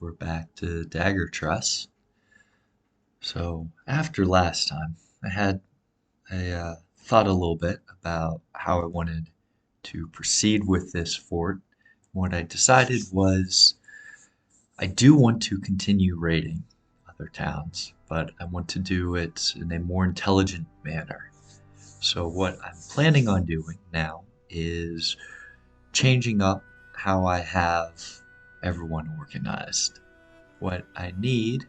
we're back to Daggertruss. So after last time, I thought a little bit about how I wanted to proceed with this fort. What I decided was I do want to continue raiding other towns, but I want to do it in a more intelligent manner. So what I'm planning on doing now is changing up how I have everyone organized. What I need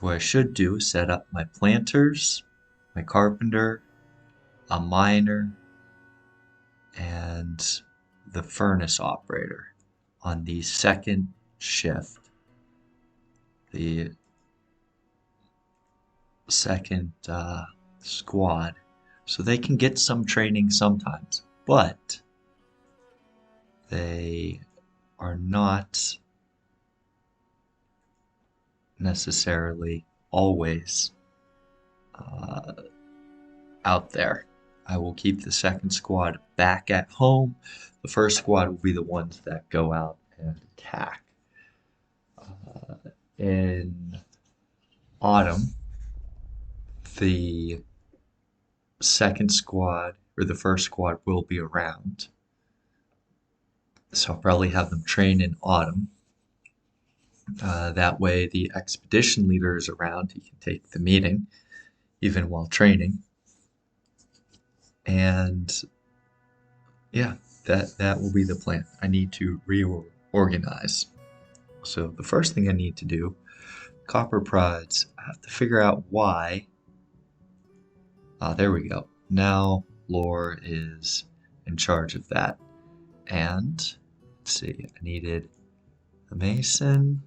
What I should do is set up my planters, my carpenter, a miner, and the furnace operator on the second shift, the second squad, so they can get some training sometimes, but they are not necessarily always uh, out there. I will keep the second squad back at home. The first squad will be the ones that go out and attack. In autumn, the second squad or the first squad will be around. So I'll probably have them train in autumn. That way, the expedition leader is around. He can take the meeting even while training. And yeah, that will be the plan. I need to reorganize. So the first thing I need to do, copper prides, I have to figure out why. There we go. Now Lore is in charge of that. And let's see, I needed the mason,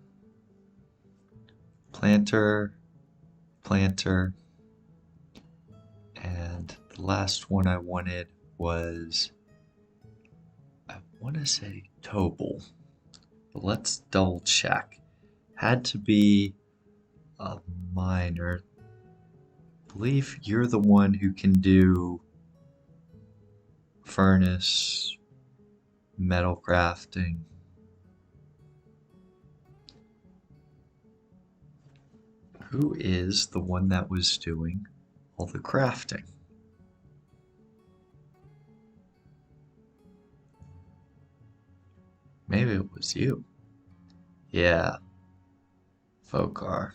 planter, and the last one I wanted was, I want to say Tobel, but let's double check. Had to be a miner. I believe you're the one who can do furnace, metal crafting. Who is the one that was doing all the crafting? Maybe it was you. Yeah, Vokar.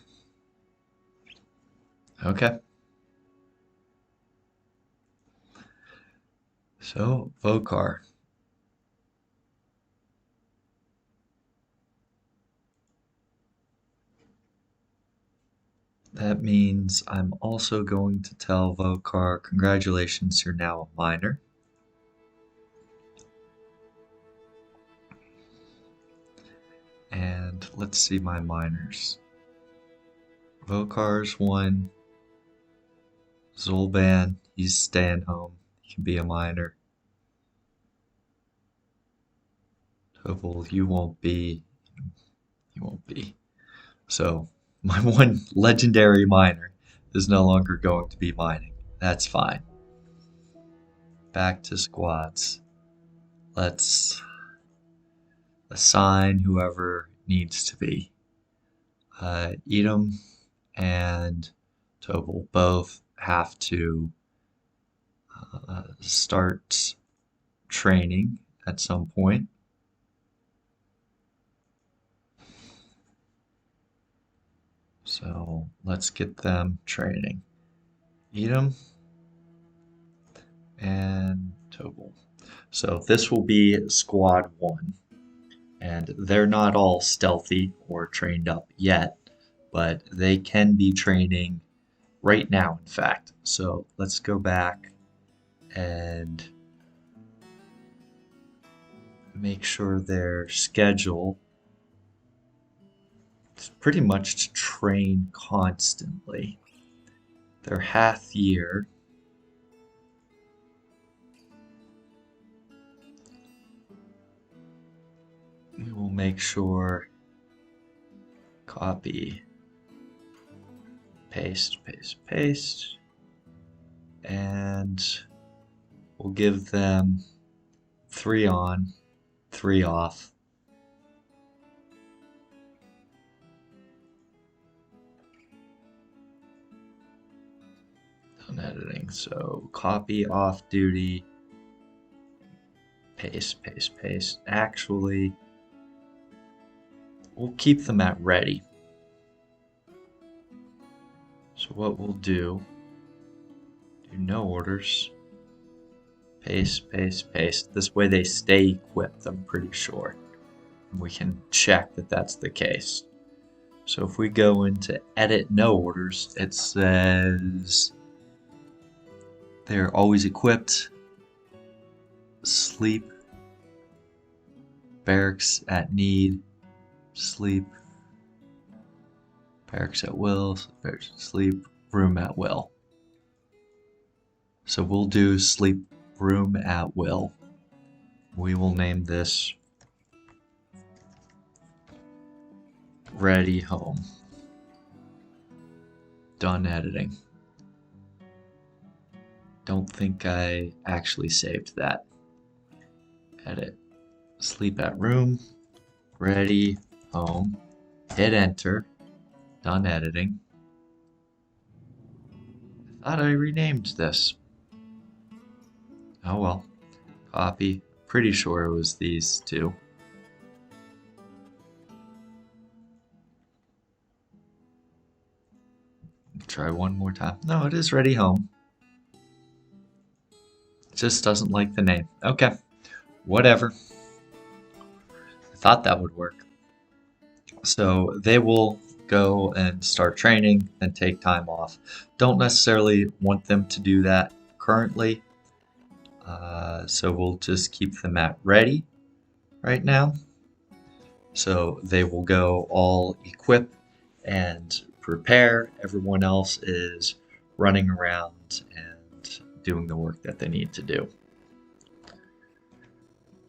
Okay. So, Vokar. That means I'm also going to tell Vokar, congratulations, you're now a miner. And let's see my miners. Vokar's one. Zolban, he's staying home. He can be a miner. Tobel, you won't be. You won't be. So, my one legendary miner is no longer going to be mining. That's fine. Back to squads. Let's assign whoever needs to be. Edom and Tobel both have to start training at some point. So let's get them training. Edom and Tobel. So this will be squad one. And they're not all stealthy or trained up yet, but they can be training right now, in fact. So let's go back and make sure their schedule is pretty much to train constantly. Their half year. We will make sure copy, paste, and we'll give them 3 on, 3 off. Done editing. So copy off duty. Paste, paste, paste. Actually, we'll keep them at ready. So what we'll do no orders. Paste, paste, paste. This way they stay equipped, I'm pretty sure. And we can check that that's the case. So if we go into edit no orders, it says they're always equipped. Sleep. Barracks at need. Sleep. Barracks at will. Barracks sleep. Room at will. So we'll do sleep room at will. We will name this ready home. Done editing. Don't think I actually saved that. Edit. Sleep at room. Ready home. Hit enter. Done editing. I thought I renamed this. Oh well. Copy. Pretty sure it was these two. Try one more time. No, it is ready home. It just doesn't like the name. Okay. Whatever. I thought that would work. So they will go and start training and take time off. Don't necessarily want them to do that currently. So we'll just keep them at ready right now. So they will go all equip and prepare. Everyone else is running around and doing the work that they need to do.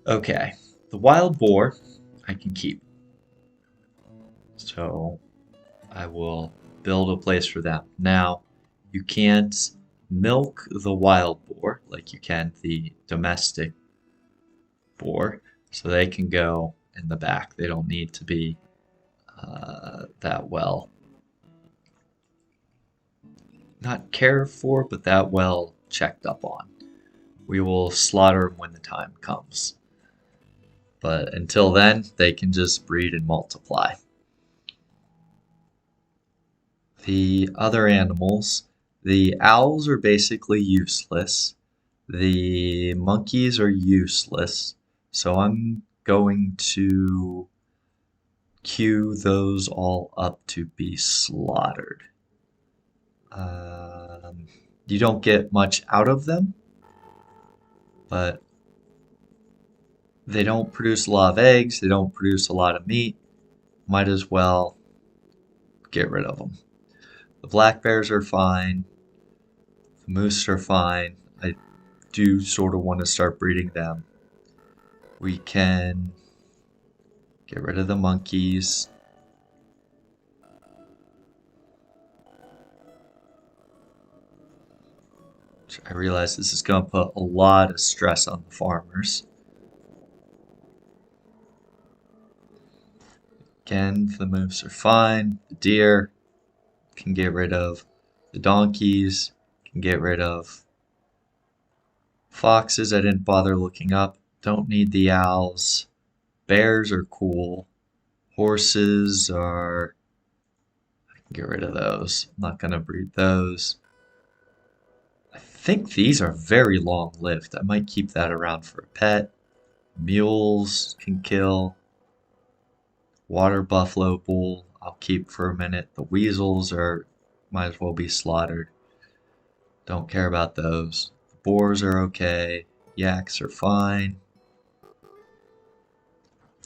Okay, the wild boar I can keep. So I will build a place for them. Now, you can't milk the wild boar like you can the domestic boar, so they can go in the back. They don't need to be that well, not cared for, but that well checked up on. We will slaughter them when the time comes. But until then, they can just breed and multiply. The other animals, the owls are basically useless. The monkeys are useless. So I'm going to queue those all up to be slaughtered. You don't get much out of them, but they don't produce a lot of eggs. They don't produce a lot of meat. Might as well get rid of them. The black bears are fine. The moose are fine. I do sort of want to start breeding them. We can get rid of the monkeys. I realize this is going to put a lot of stress on the farmers. Again, the moose are fine. The deer can get rid of. The donkeys can get rid of. Foxes I didn't bother looking up. Don't need the owls. Bears are cool. Horses are... I can get rid of those. I'm not going to breed those. I think these are very long-lived. I might keep that around for a pet. Mules can kill. Water buffalo bull I'll keep for a minute. The weasels might as well be slaughtered. Don't care about those. The boars are okay. Yaks are fine.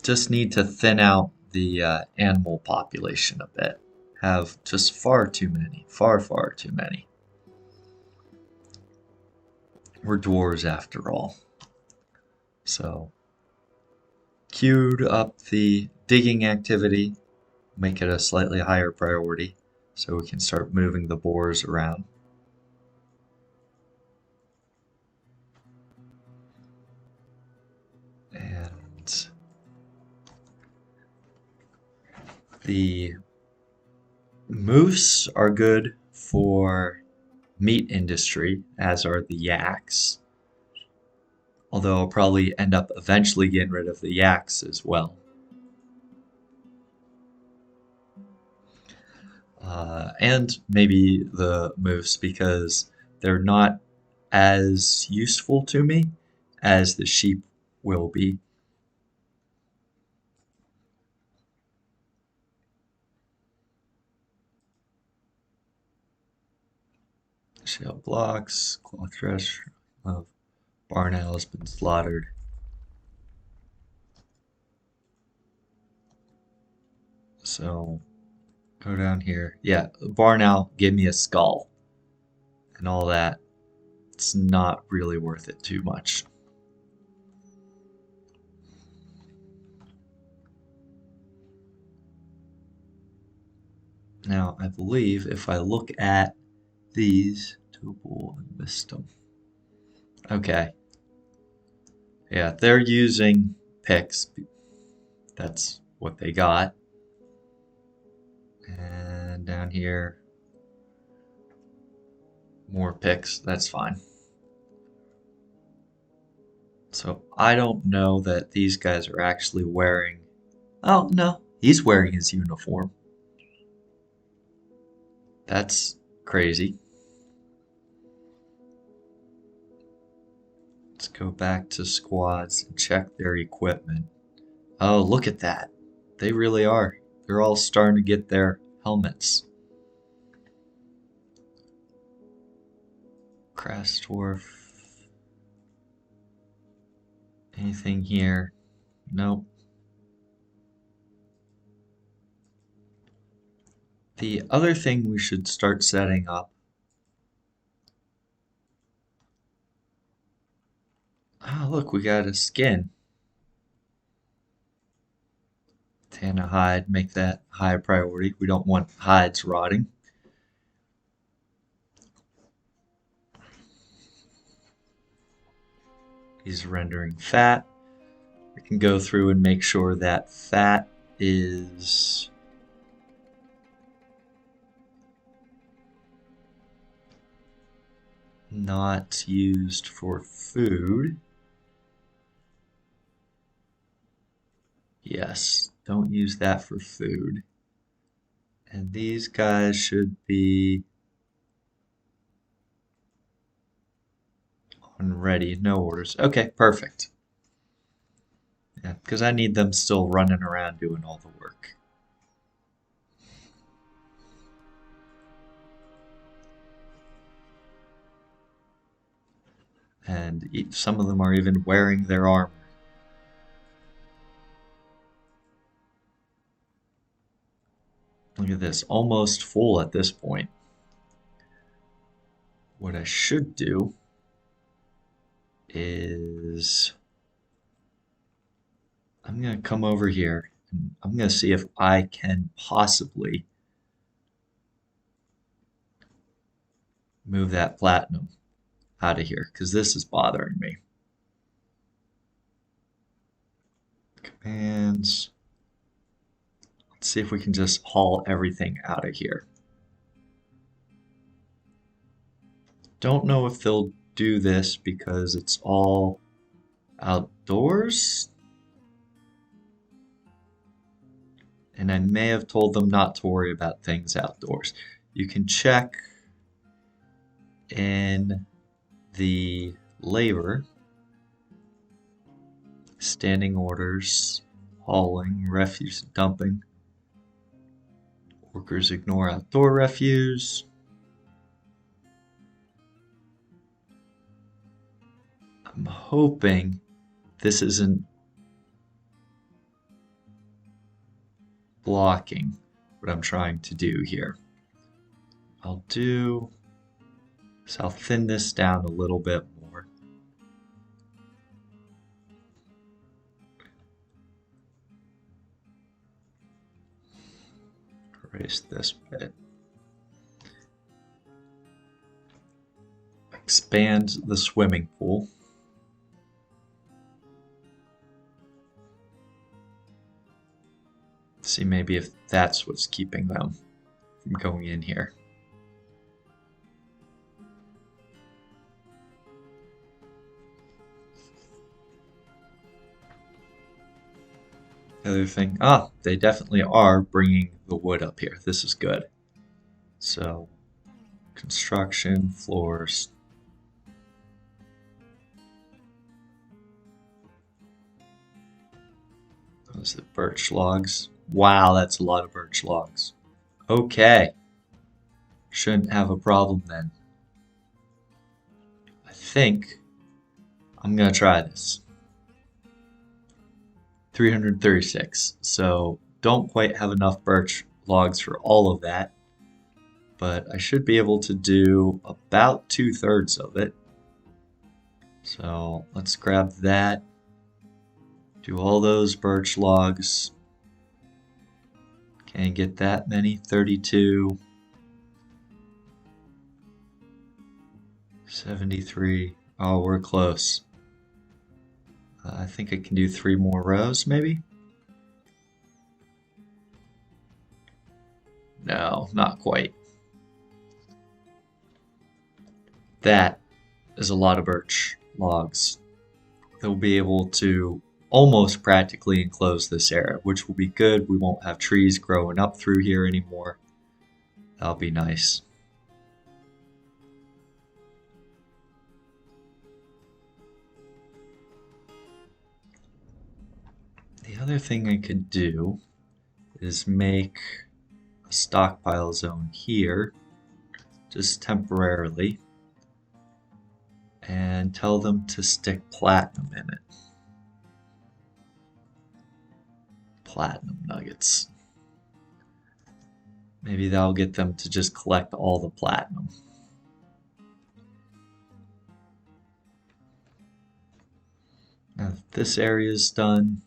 Just need to thin out the animal population a bit. Have just far too many. Far, far too many. We're dwarves after all. So, queued up the digging activity. Make it a slightly higher priority so we can start moving the boars around. And the moose are good for meat industry, as are the yaks. Although I'll probably end up eventually getting rid of the yaks as well. And maybe the moose because they're not as useful to me as the sheep will be. Shell blocks, cloth dress of barn owl has been slaughtered. So go down here. Yeah, barn owl gave me a skull and all that. It's not really worth it too much. Now, I believe if I look at these, Topol and Wisdom. Okay. Yeah, they're using picks. That's what they got. And down here, more picks. That's fine. So I don't know that these guys are actually wearing. Oh, no, he's wearing his uniform. That's crazy. Let's go back to squads and check their equipment. Oh, look at that. They really are. They're all starting to get their helmets. Crash Dwarf. Anything here? Nope. The other thing we should start setting up. Ah, look, we got a skin. Tana hide, make that high priority. We don't want hides rotting. He's rendering fat. We can go through and make sure that fat is not used for food. Yes, don't use that for food. And these guys should be on ready, no orders. Okay, perfect. Yeah, because I need them still running around doing all the work. And some of them are even wearing their armor. Look at this, almost full at this point. What I should do is I'm going to come over here and I'm going to see if I can possibly move that platinum out of here because this is bothering me. Commands. Let's see if we can just haul everything out of here. Don't know if they'll do this because it's all outdoors. And I may have told them not to worry about things outdoors. You can check in the labor, standing orders, hauling, refuse dumping. Workers ignore outdoor refuse. I'm hoping this isn't blocking what I'm trying to do here. I'll do, so I'll thin this down a little bit more. Erase this bit. Expand the swimming pool. See maybe if that's what's keeping them from going in here. The other thing, they definitely are bringing the wood up here. This is good. So, construction, floors. Those are birch logs. Wow, that's a lot of birch logs. Okay, shouldn't have a problem then. I think I'm gonna try this. 336. So don't quite have enough birch logs for all of that, but I should be able to do about 2/3 of it. So let's grab that, do all those birch logs. Can't get that many. 32, 73. Oh, we're close. I think I can do 3 more rows, maybe? No, not quite. That is a lot of birch logs. They'll be able to almost practically enclose this area, which will be good. We won't have trees growing up through here anymore. That'll be nice. The other thing I could do is make a stockpile zone here, just temporarily, and tell them to stick platinum in it. Platinum nuggets. Maybe that'll get them to just collect all the platinum. Now that this area is done,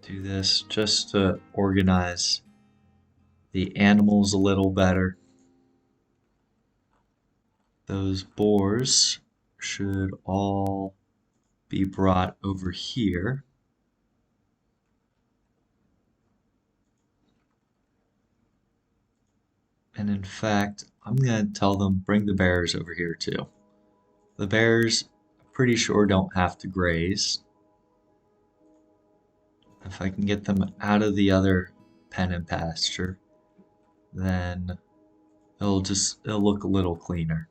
do this just to organize the animals a little better. Those boars should all be brought over here. And in fact, I'm going to tell them bring the bears over here too. The bears, I'm pretty sure, don't have to graze. If I can get them out of the other pen and pasture, then it'll look a little cleaner.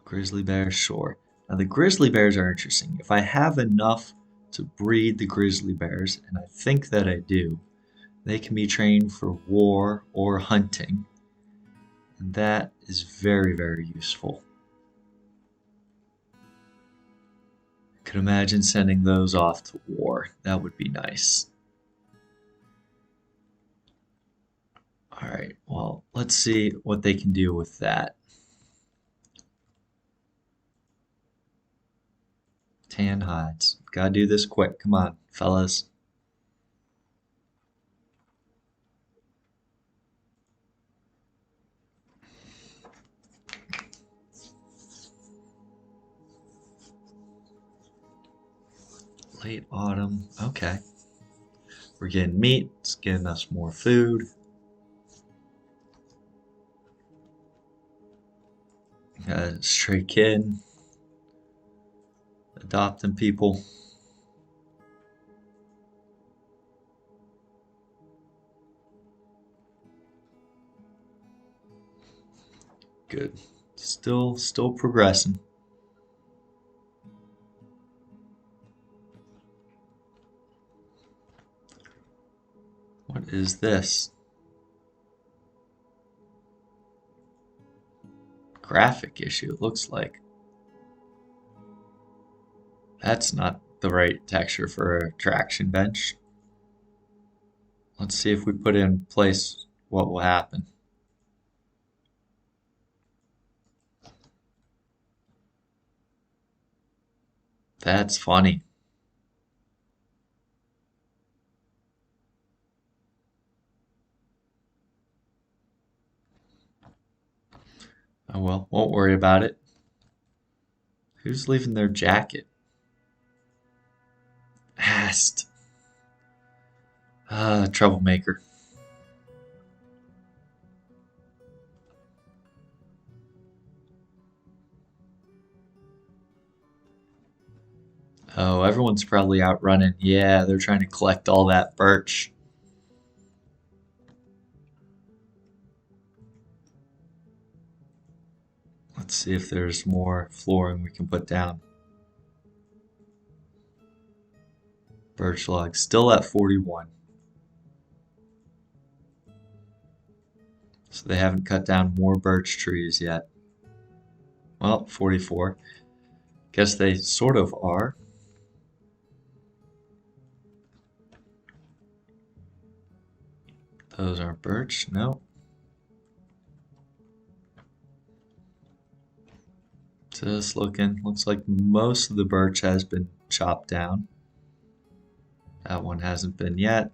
Grizzly bears, sure. Now the grizzly bears are interesting. If I have enough to breed the grizzly bears, and I think that I do, they can be trained for war or hunting. And that is very, very useful. I could imagine sending those off to war. That would be nice. Alright, well, let's see what they can do with that. Tan hides. Gotta do this quick. Come on, fellas. Late autumn. Okay. We're getting meat. It's getting us more food. Got a stray kid. Adopting people. Good. Still progressing. What is this? Graphic issue, it looks like. That's not the right texture for a traction bench. Let's see if we put in place what will happen. That's funny. Oh well, won't worry about it. Who's leaving their jacket? Ast. Troublemaker. Oh, everyone's probably out running. Yeah, they're trying to collect all that birch. Let's see if there's more flooring we can put down. Birch log still at 41. So they haven't cut down more birch trees yet. Well, 44. Guess they sort of are. Those aren't birch. No. Just looking. Looks like most of the birch has been chopped down. That one hasn't been yet.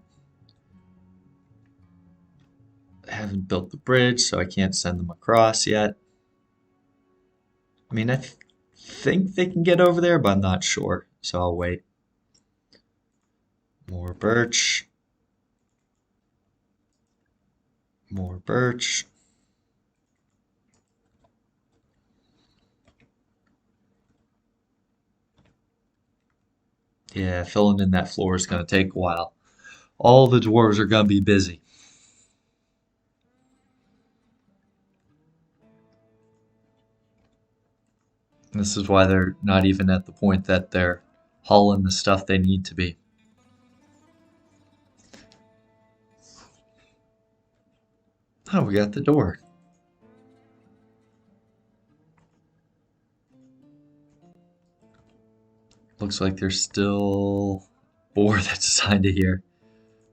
I haven't built the bridge, so I can't send them across yet. I mean, I think they can get over there, but I'm not sure, so I'll wait. More birch. More birch. Yeah, filling in that floor is going to take a while. All the dwarves are going to be busy. This is why they're not even at the point that they're hauling the stuff they need to be. Oh, we got the door. Looks like there's still boar that's assigned to here.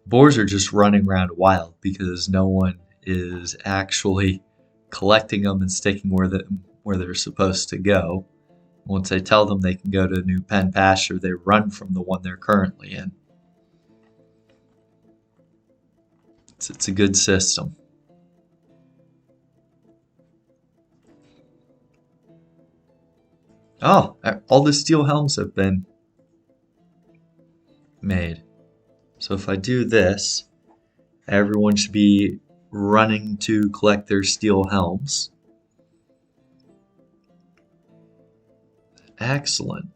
Boars are just running around wild because no one is actually collecting them and sticking where they're supposed to go. Once I tell them they can go to a new pen pasture, they run from the one they're currently in. It's a good system. Oh, all the steel helms have been made. So if I do this, everyone should be running to collect their steel helms. Excellent.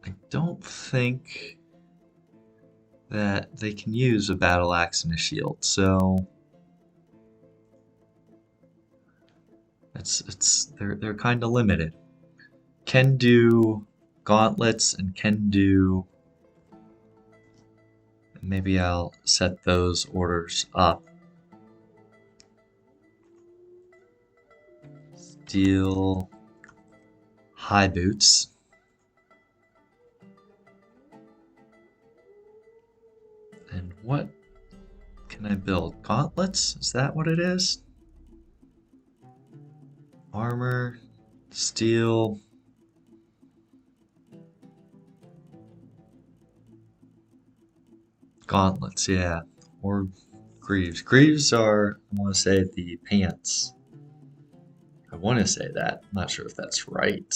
I don't think that they can use a battle axe and a shield, so they're kind of limited. Can do gauntlets and can do. Maybe I'll set those orders up. Steel high boots. And what can I build? Gauntlets? Is that what it is? Armor, steel. Gauntlets, yeah. Or greaves. Greaves are, I want to say, the pants. I want to say that. I'm not sure if that's right.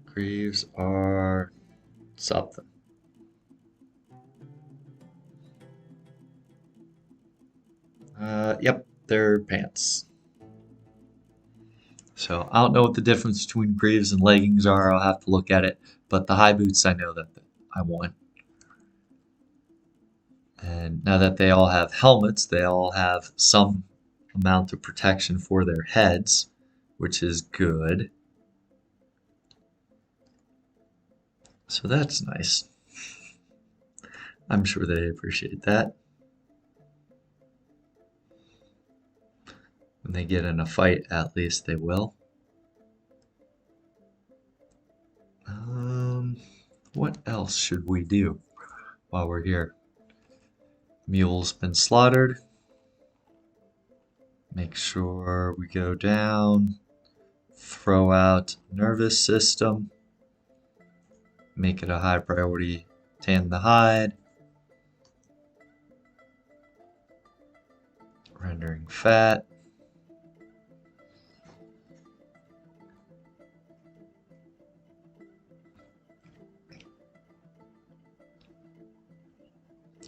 Greaves are something. Yep, they're pants. So I don't know what the difference between greaves and leggings are. I'll have to look at it. But the high boots I know that I want. And now that they all have helmets, they all have some amount of protection for their heads, which is good. So that's nice. I'm sure they appreciate that. When they get in a fight, at least they will. What else should we do while we're here? Mule's been slaughtered. Make sure we go down. Throw out nervous system. Make it a high priority. Tan the hide. Rendering fat.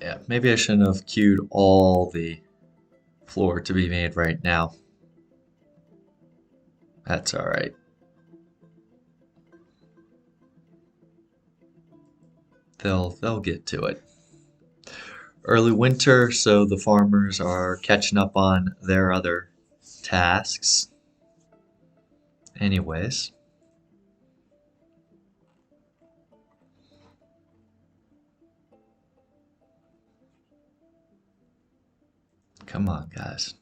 Yeah, maybe I shouldn't have queued all the floor to be made right now. That's all right. They'll get to it. Early winter, so the farmers are catching up on their other tasks. Anyways, come on, guys.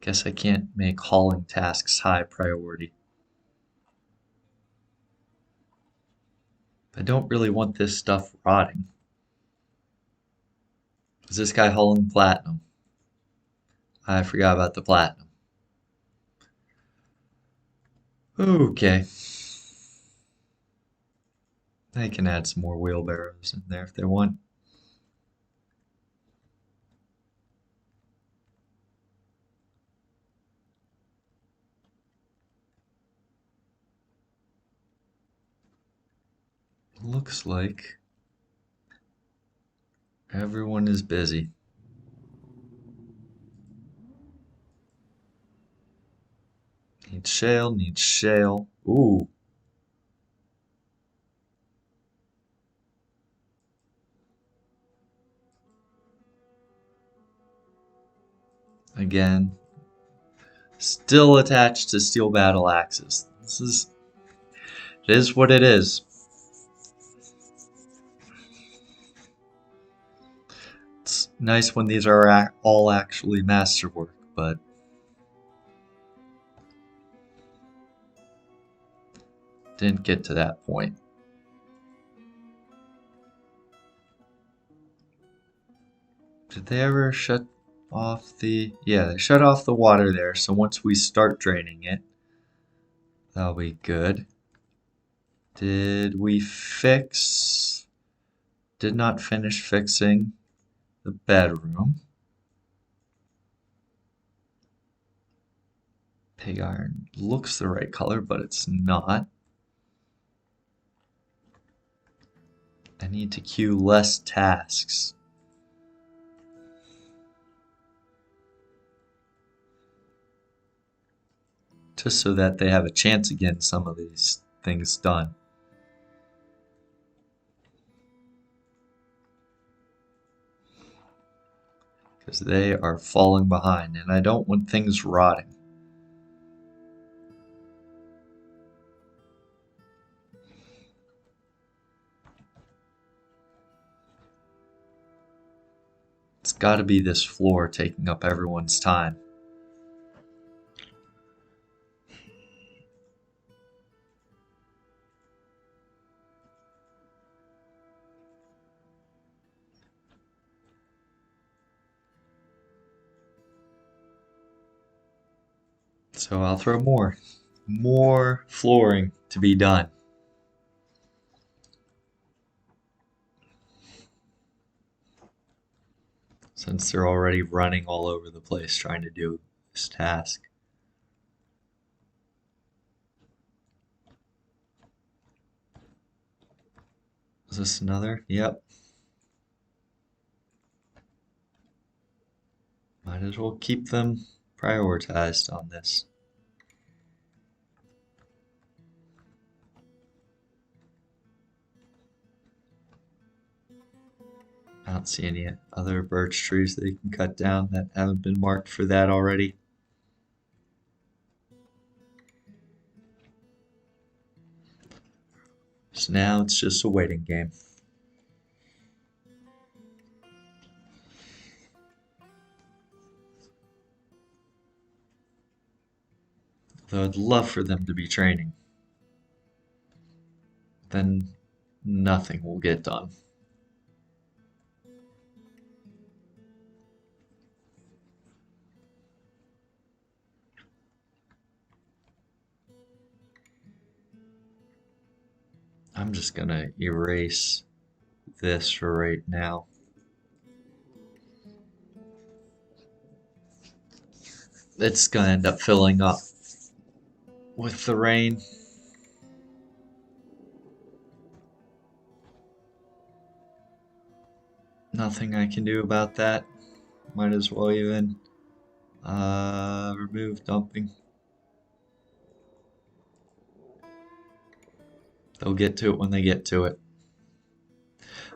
Guess I can't make hauling tasks high priority. I don't really want this stuff rotting. Is this guy hauling platinum? I forgot about the platinum. Okay. They can add some more wheelbarrows in there if they want. Looks like everyone is busy. Needs shale, needs shale. Ooh, again, still attached to steel battle axes. It is what it is. It's nice when these are all actually masterwork, but didn't get to that point. Did they ever shut off the... Yeah, they shut off the water there, so once we start draining it, that'll be good. Did we fix... Did not finish fixing the bedroom. Pig iron looks the right color, but it's not. I need to queue less tasks. Just so that they have a chance of getting some of these things done. Because they are falling behind, and I don't want things rotting. It's got to be this floor taking up everyone's time. So I'll throw more flooring to be done. Since they're already running all over the place trying to do this task. Is this another? Yep. Might as well keep them prioritized on this. I don't see any other birch trees that you can cut down that haven't been marked for that already. So now it's just a waiting game. Though I'd love for them to be training. Then nothing will get done. I'm just gonna erase this for right now. It's gonna end up filling up with the rain. Nothing I can do about that. Might as well even remove dumping. They'll get to it when they get to it.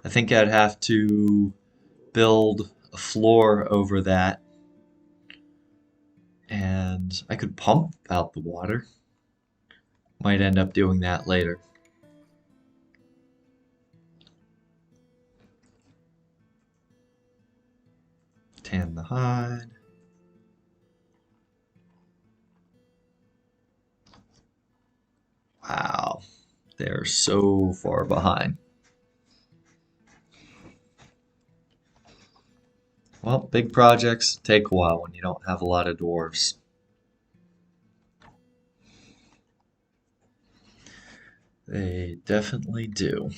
I think I'd have to build a floor over that, and I could pump out the water. Might end up doing that later. Tan the hide. Wow, they're so far behind. Well, big projects take a while when you don't have a lot of dwarves. They definitely do.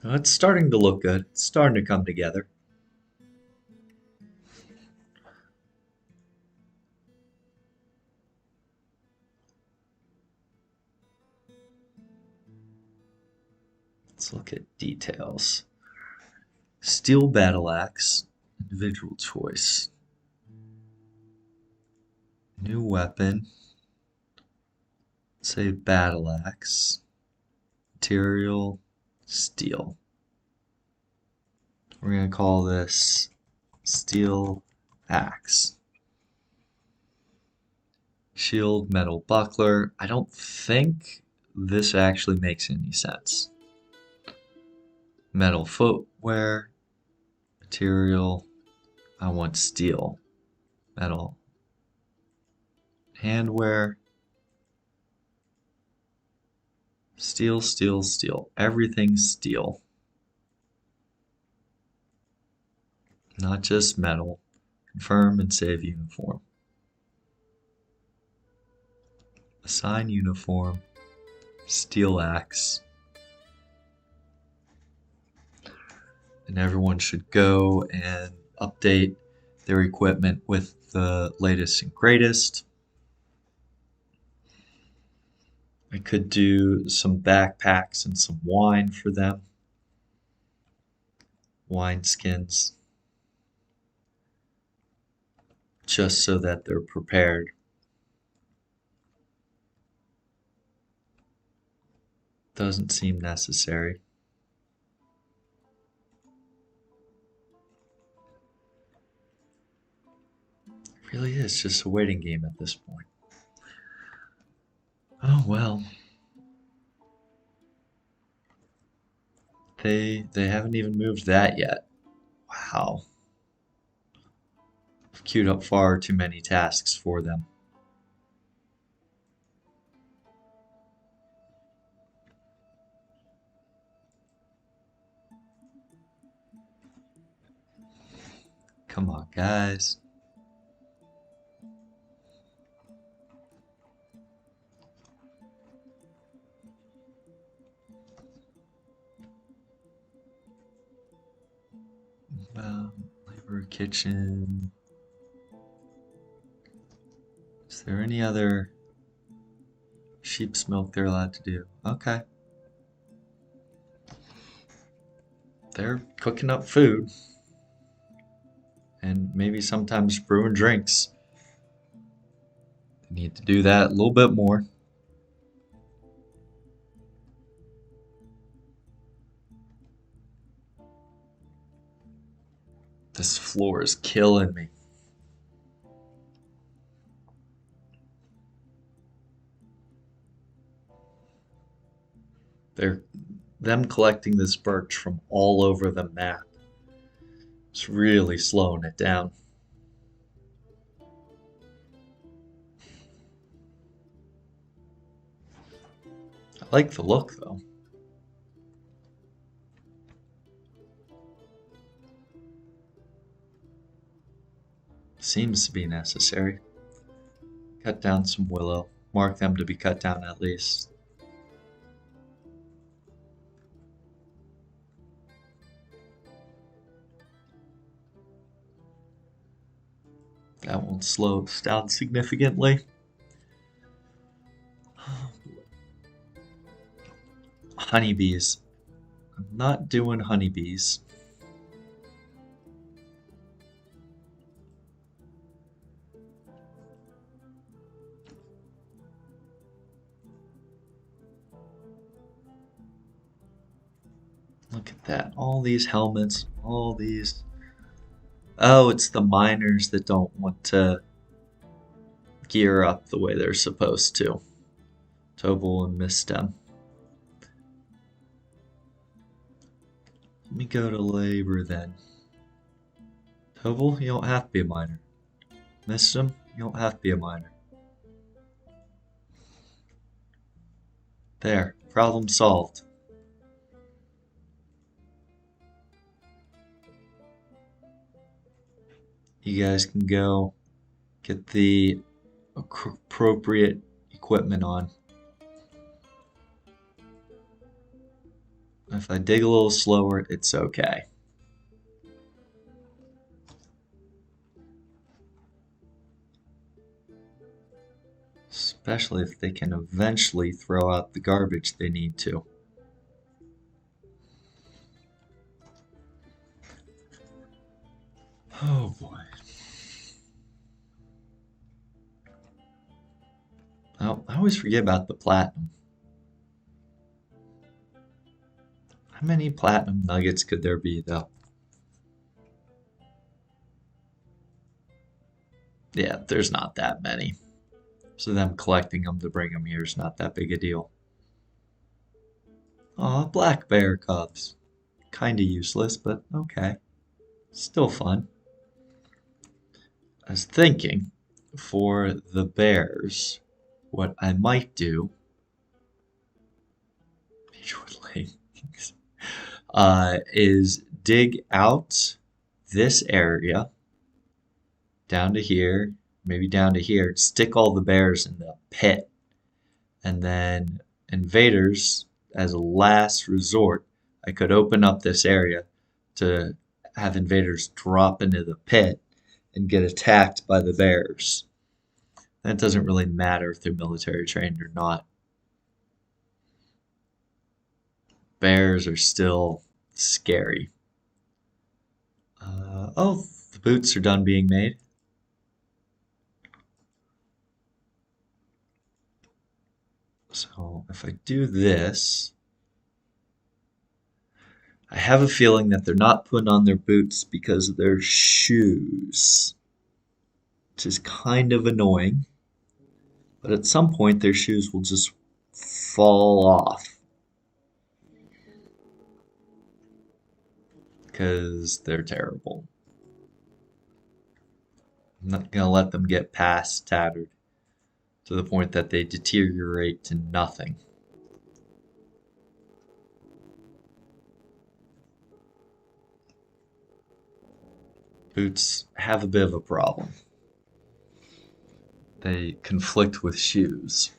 Well, it's starting to look good. It's starting to come together. Let's look at details. Steel battle axe, individual choice. New weapon. Say battle axe. Material, steel. We're going to call this steel axe. Shield, metal buckler. I don't think this actually makes any sense. Metal footwear. Material. I want steel. Metal handwear. Steel, steel, steel. Everything's steel. Not just metal. Confirm and save uniform. Assign uniform. Steel axe. And everyone should go and update their equipment with the latest and greatest. I could do some backpacks and some wine for them. Wine skins. Just so that they're prepared. Doesn't seem necessary. It really is just a waiting game at this point. Oh well. They haven't even moved that yet. Wow. I've queued up far too many tasks for them. Come on, guys. Labor kitchen. Is there any other sheep's milk they're allowed to do? Okay. They're cooking up food. And maybe sometimes brewing drinks. They need to do that a little bit more. This floor is killing me. Them collecting this birch from all over the map. It's really slowing it down. I like the look though. Seems to be necessary. Cut down some willow. Mark them to be cut down at least. That won't slow us down significantly. Honeybees. I'm not doing honeybees. Look at that. All these helmets, all these. Oh, it's the miners that don't want to gear up the way they're supposed to. Tobal and Mistem. Let me go to labor then. Tobal, you don't have to be a miner. Mistem, you don't have to be a miner. There, problem solved. You guys can go get the appropriate equipment on. If I dig a little slower, it's okay. Especially if they can eventually throw out the garbage they need to. Oh boy. Oh, I always forget about the platinum. How many platinum nuggets could there be, though? Yeah, there's not that many. So them collecting them to bring them here is not that big a deal. Aw, black bear cubs. Kinda useless, but okay. Still fun. I was thinking, for the bears, what I might do, is dig out this area down to here, maybe down to here, stick all the bears in the pit, and then invaders, as a last resort, I could open up this area to have invaders drop into the pit and get attacked by the bears. That doesn't really matter if they're military trained or not. Bears are still scary. Oh, the boots are done being made. So if I do this, I have a feeling that they're not putting on their boots because of their shoes, which is kind of annoying. But at some point, their shoes will just fall off because they're terrible. I'm not going to let them get past tattered to the point that they deteriorate to nothing. Boots have a bit of a problem. They conflict with shoes.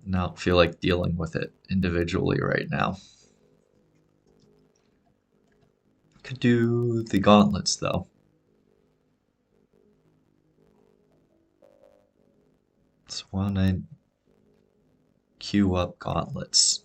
And I don't feel like dealing with it individually right now. Could do the gauntlets though. So why don't I queue up gauntlets?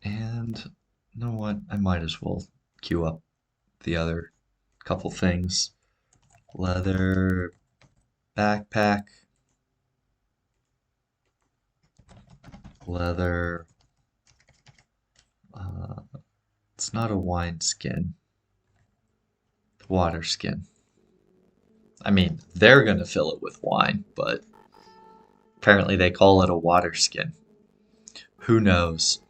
And you know what? I might as well queue up the other couple things. Leather backpack, leather. It's not a wine skin, water skin. I mean, they're gonna fill it with wine, but apparently they call it a water skin. Who knows?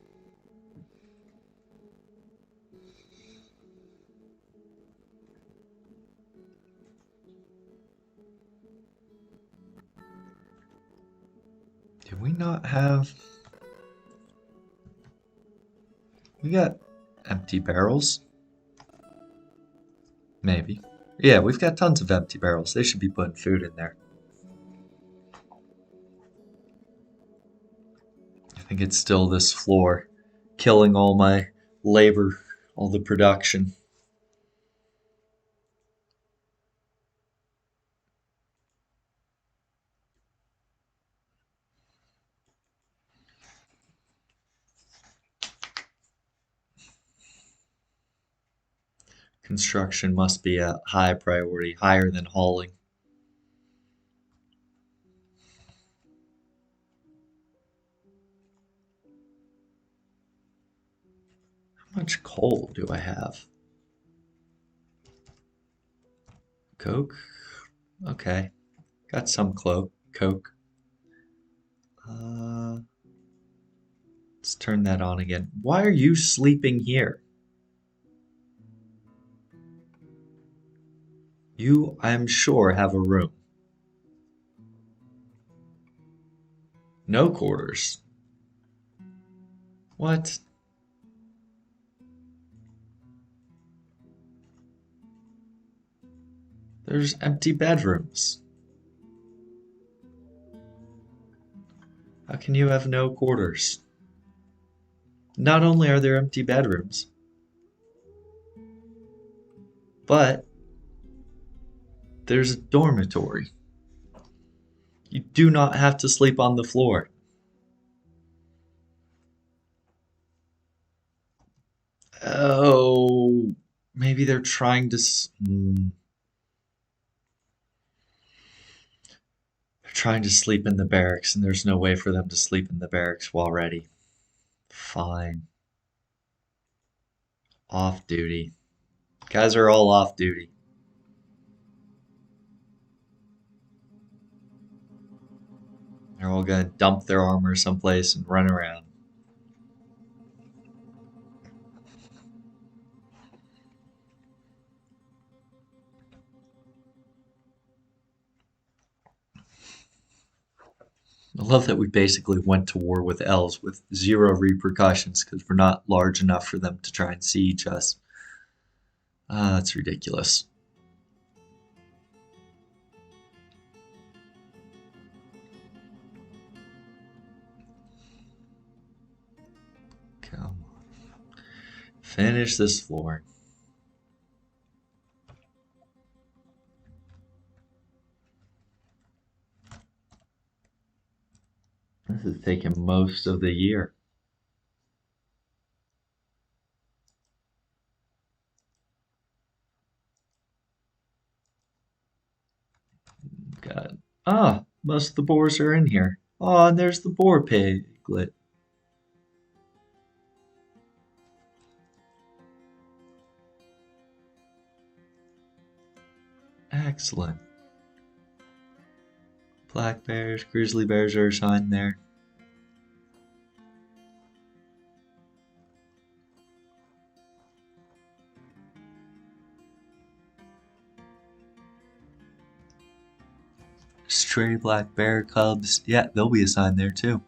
Do we not have... We got empty barrels? Maybe. Yeah, we've got tons of empty barrels. They should be putting food in there. I think it's still this floor killing all my labor, all the production. Construction must be a high priority, higher than hauling. How much coal do I have? Coke? Okay. Got some coke. Uh, let's turn that on again. Why are you sleeping here? You, I'm sure, have a room. No quarters. What? There's empty bedrooms. How can you have no quarters? Not only are there empty bedrooms, but there's a dormitory. You do not have to sleep on the floor. Oh, maybe they're trying to. They're trying to sleep in the barracks, and there's no way for them to sleep in the barracks while ready. Fine. Off duty. Guys are all off duty. They're all gonna dump their armor someplace and run around. I love that we basically went to war with elves with zero repercussions because we're not large enough for them to try and siege us. Ah, that's ridiculous. Come on. Finish this floor. This is taking most of the year. God. Ah, most of the boars are in here. Oh, and there's the boar piglet. Excellent. Black bears, grizzly bears are assigned there. Stray black bear cubs. Yeah, they'll be assigned there too.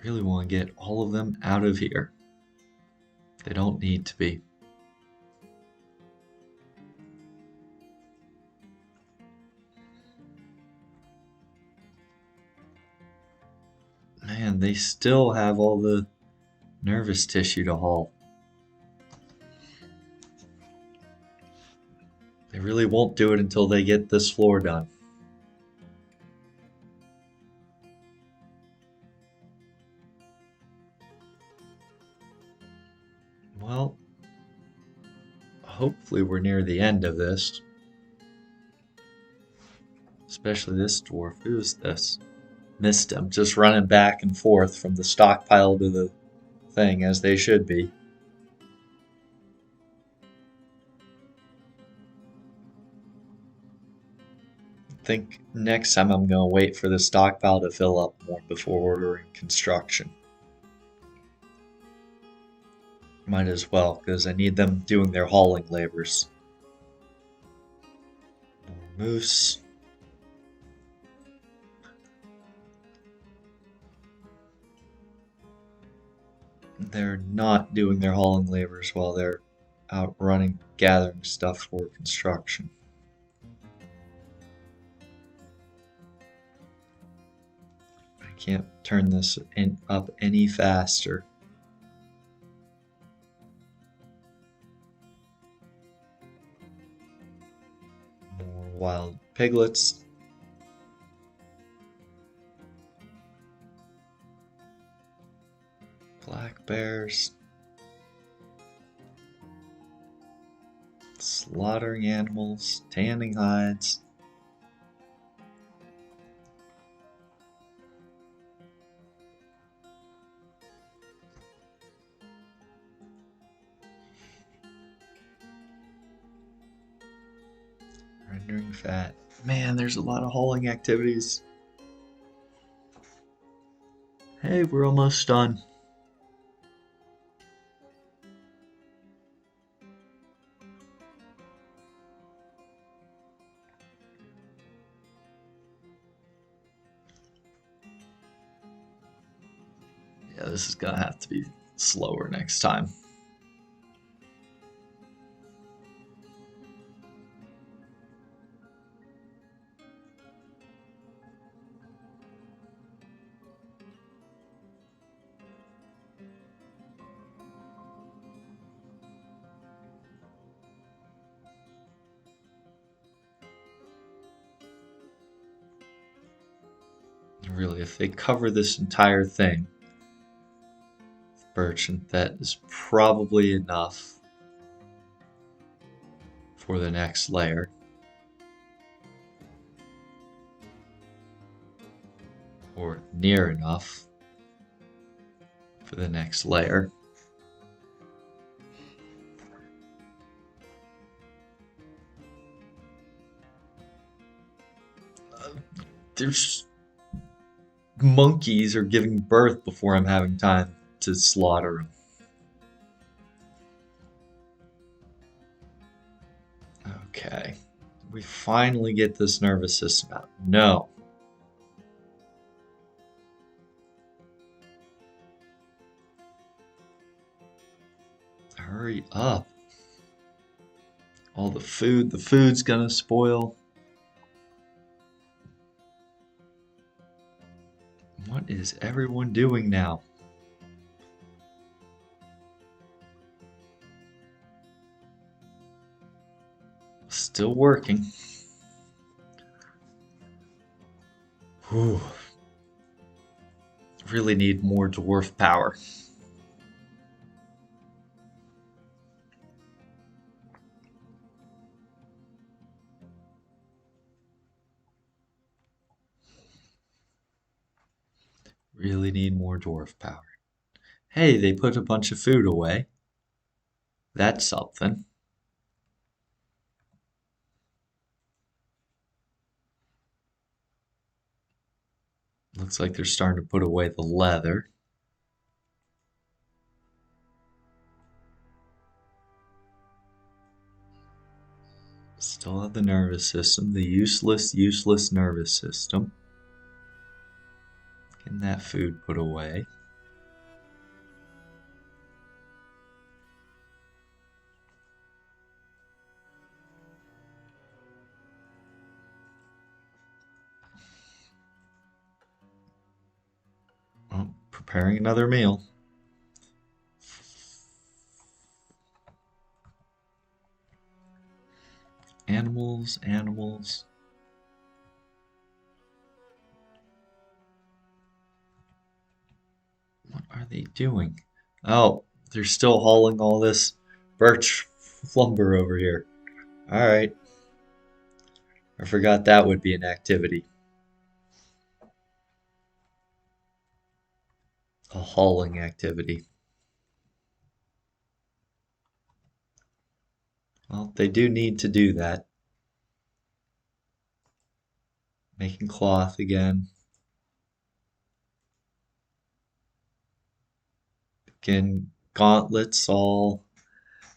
Really want to get all of them out of here. They don't need to be. Man, they still have all the nervous tissue to haul. They really won't do it until they get this floor done. Well, hopefully we're near the end of this. Especially this dwarf. Who is this? Missed him. Just running back and forth from the stockpile to the thing as they should be. I think next time I'm going to wait for the stockpile to fill up more before ordering construction. Might as well, because I need them doing their hauling labors. More moose. they're not doing their hauling labors while they're out running, gathering stuff for construction. I can't turn this up any faster. More wild piglets. Black bears. Slaughtering animals, tanning hides. Rendering fat. Man, there's a lot of hauling activities. Hey, we're almost done. Yeah, this is gonna have to be slower next time. Really, if they cover this entire thing, merchant, that is probably enough for the next layer. Or near enough for the next layer. There's monkeys are giving birth before I'm having time to slaughter them. Okay, we finally get this nervous system out. No. Hurry up. All the food's gonna spoil. What is everyone doing now? Still working. Whew. Really need more dwarf power. Really need more dwarf power. Hey, they put a bunch of food away. That's something. Looks like they're starting to put away the leather. Still have the nervous system, the useless nervous system. Getting that food put away. Oh, preparing another meal. Animals, animals. What are they doing? Oh, they're still hauling all this birch lumber over here. Alright. I forgot that would be an activity. A hauling activity. Well, they do need to do that. Making cloth again. Again, gauntlets all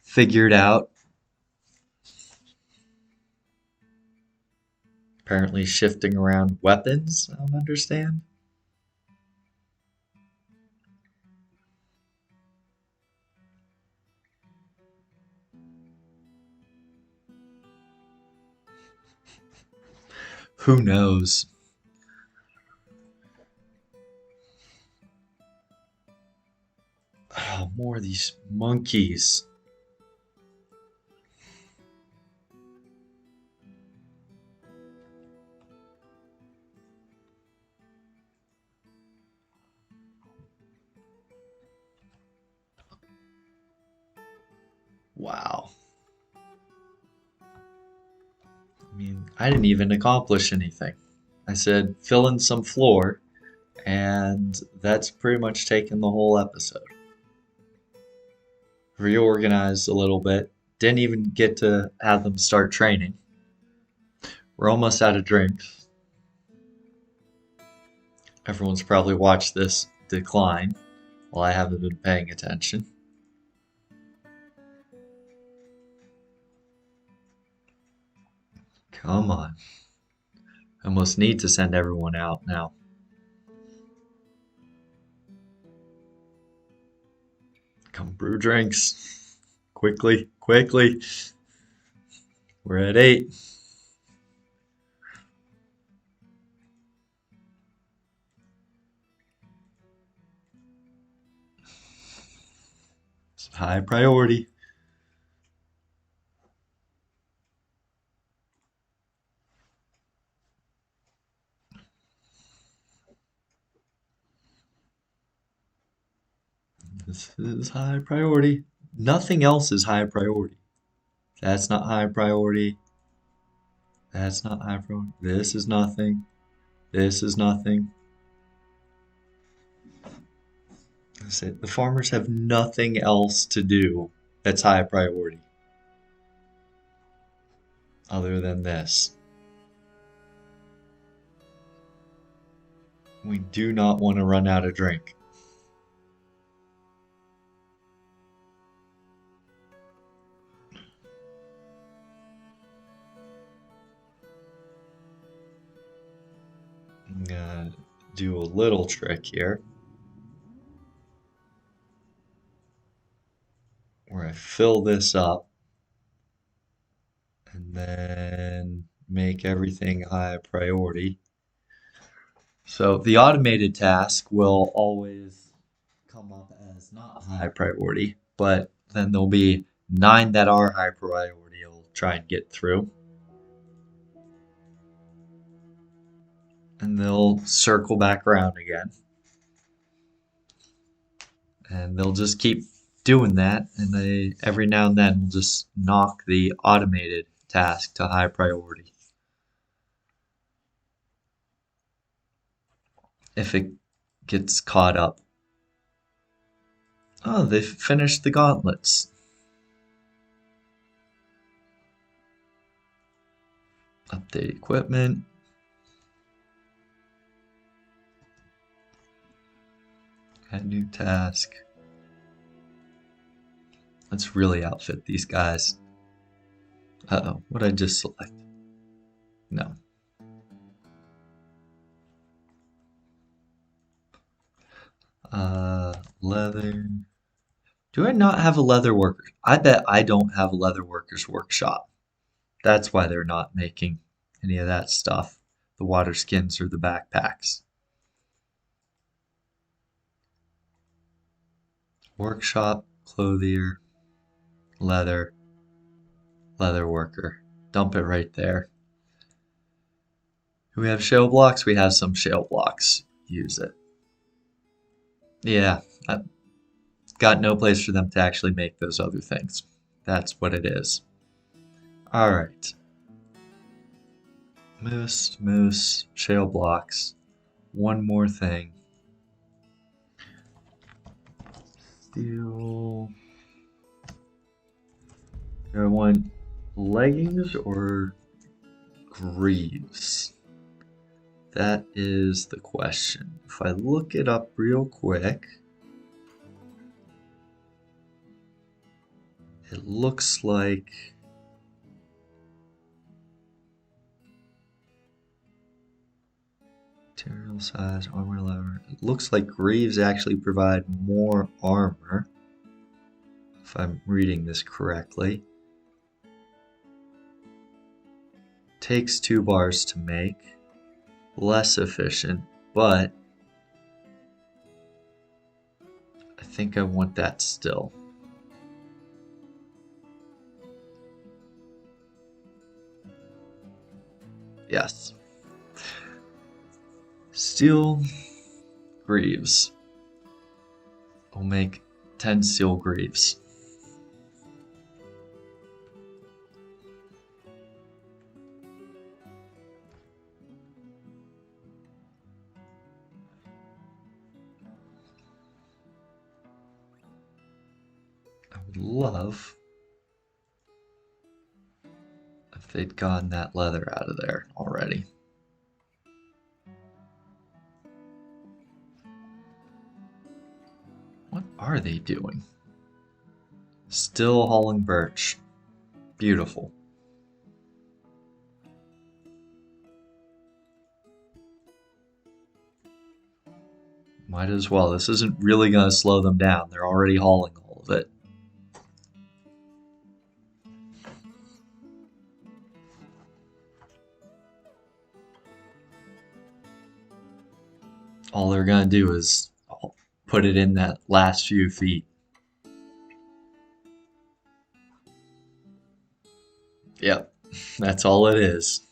figured out. Apparently shifting around weapons, I don't understand. Who knows? Oh, more of these monkeys. Wow. I mean, I didn't even accomplish anything. I said fill in some floor, and that's pretty much taken the whole episode. Reorganized a little bit. Didn't even get to have them start training. We're almost out of drinks. Everyone's probably watched this decline while I haven't been paying attention. Come on. I almost need to send everyone out now. Come brew drinks. Quickly, quickly. We're at 8. It's high priority. This is high priority. Nothing else is high priority. That's not high priority. That's not high priority. This is nothing. This is nothing. That's it. The farmers have nothing else to do that's high priority other than this. We do not want to run out of drink. I'm gonna do a little trick here where I fill this up and then make everything high priority. So the automated task will always come up as not high priority, but then there'll be 9 that are high priority I'll try and get through. And they'll circle back around again. And they'll just keep doing that, and they every now and then will just knock the automated task to high priority. If it gets caught up. Oh, they've finished the gauntlets. Update equipment. Add new task. Let's really outfit these guys. Uh-oh, what did I just select? No. Leather. Do I not have a leather worker? I bet I don't have a leather worker's workshop. That's why they're not making any of that stuff. The water skins or the backpacks. Workshop, clothier, leather, leather worker. Dump it right there. Do we have shale blocks? We have some shale blocks. Use it. Yeah, I've got no place for them to actually make those other things. That's what it is. Alright. Moose, shale blocks. One more thing. Steel. Do I want leggings or greaves? That is the question. If I look it up real quick, it looks like material size, armor level. It looks like greaves actually provide more armor, if I'm reading this correctly. Takes 2 bars to make. Less efficient, but I think I want that still. Yes. Steel greaves. We'll make 10 steel greaves. I would love if they'd gotten that leather out of there already. What are they doing? Still hauling birch. Beautiful. Might as well. This isn't really going to slow them down. They're already hauling all of it. All they're going to do is put it in that last few feet. Yep, that's all it is.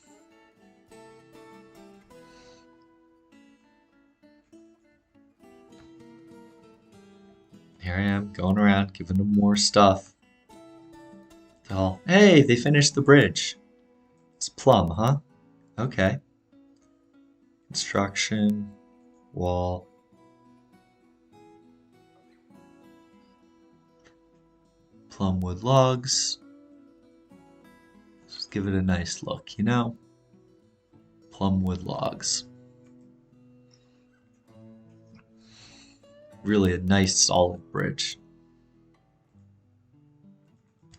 Here I am, going around, giving them more stuff. Oh, hey, they finished the bridge. It's plum, huh? Okay. Construction, wall. Plum wood logs. Just give it a nice look, you know? Plum wood logs. Really a nice solid bridge.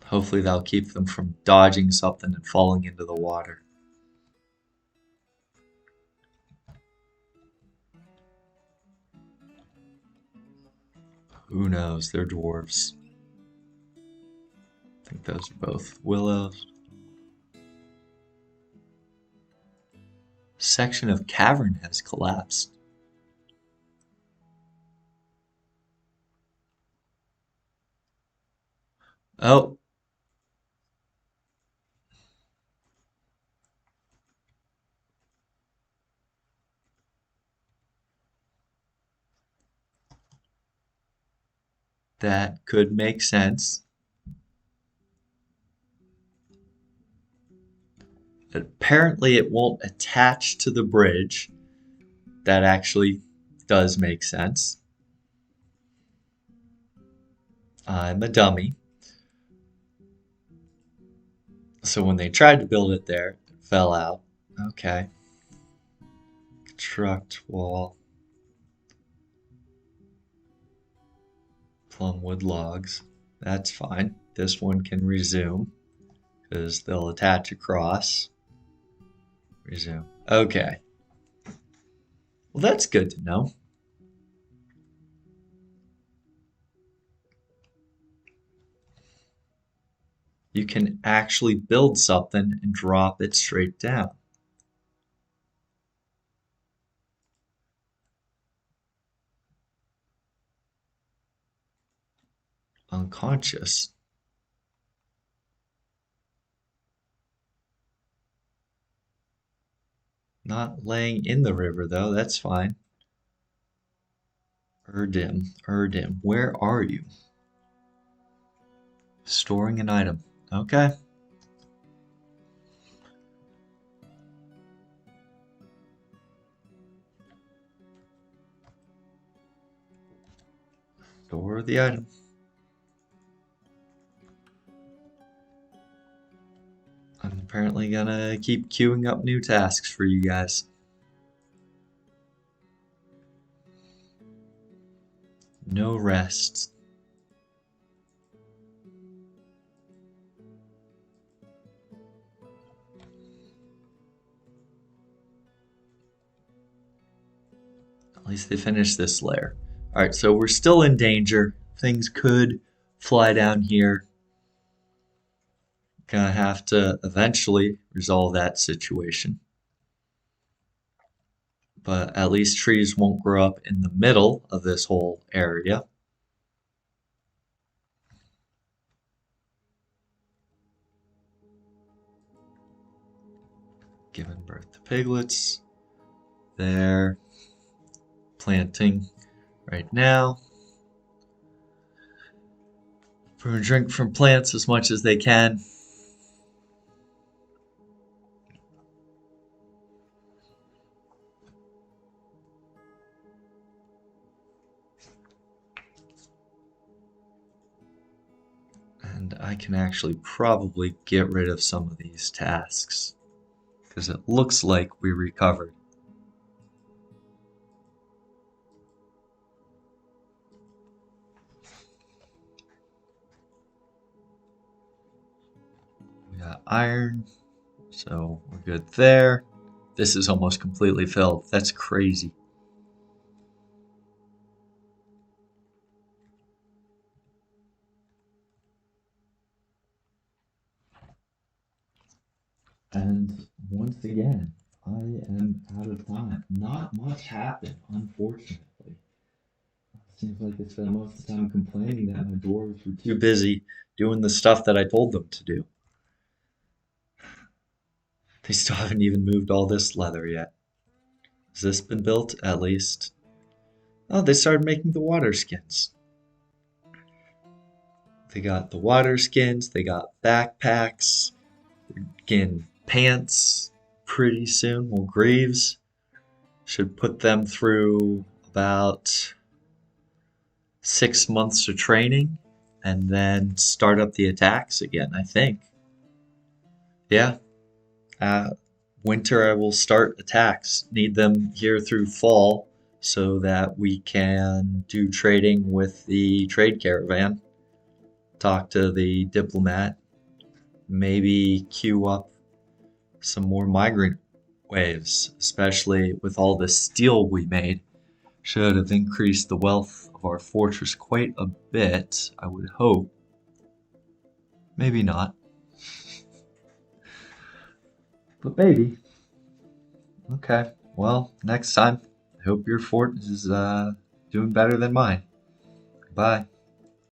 Hopefully that'll keep them from dodging something and falling into the water. Who knows? They're dwarves. I think those are both willows. Section of cavern has collapsed. Oh. That could make sense. Apparently it won't attach to the bridge. That actually does make sense. I'm a dummy. So when they tried to build it there, it fell out. Okay. Construct wall. Plumwood logs. That's fine. This one can resume because they'll attach across. Resume. Okay. Well, that's good to know. You can actually build something and drop it straight down. Unconscious. Not laying in the river though, that's fine. Erdim, where are you? Storing an item. Okay. Store the item. I'm apparently gonna keep queuing up new tasks for you guys. No rest. At least they finished this layer. Alright, so we're still in danger. Things could fly down here. Gonna have to eventually resolve that situation. But at least trees won't grow up in the middle of this whole area. Giving birth to piglets. They're planting right now. Brew and drink from plants as much as they can. And I can actually probably get rid of some of these tasks because it looks like we recovered. We got iron, so we're good there. This is almost completely filled. That's crazy. And once again, I am out of time. Not much happened, unfortunately. Seems like I spent most of the time complaining that my dwarves were too busy doing the stuff that I told them to do. They still haven't even moved all this leather yet. Has this been built, at least? Oh, they started making the water skins. They got the water skins, they got backpacks, again, pants pretty soon. Well, Greaves should put them through about 6 months of training and then start up the attacks again, I think. Yeah. Winter I will start attacks. Need them here through fall so that we can do trading with the trade caravan. Talk to the diplomat. Maybe queue up some more migrant waves, especially with all the steel we made. Should have increased the wealth of our fortress quite a bit, I would hope. Maybe not. But maybe. Okay, well, next time, I hope your fort is doing better than mine. Bye.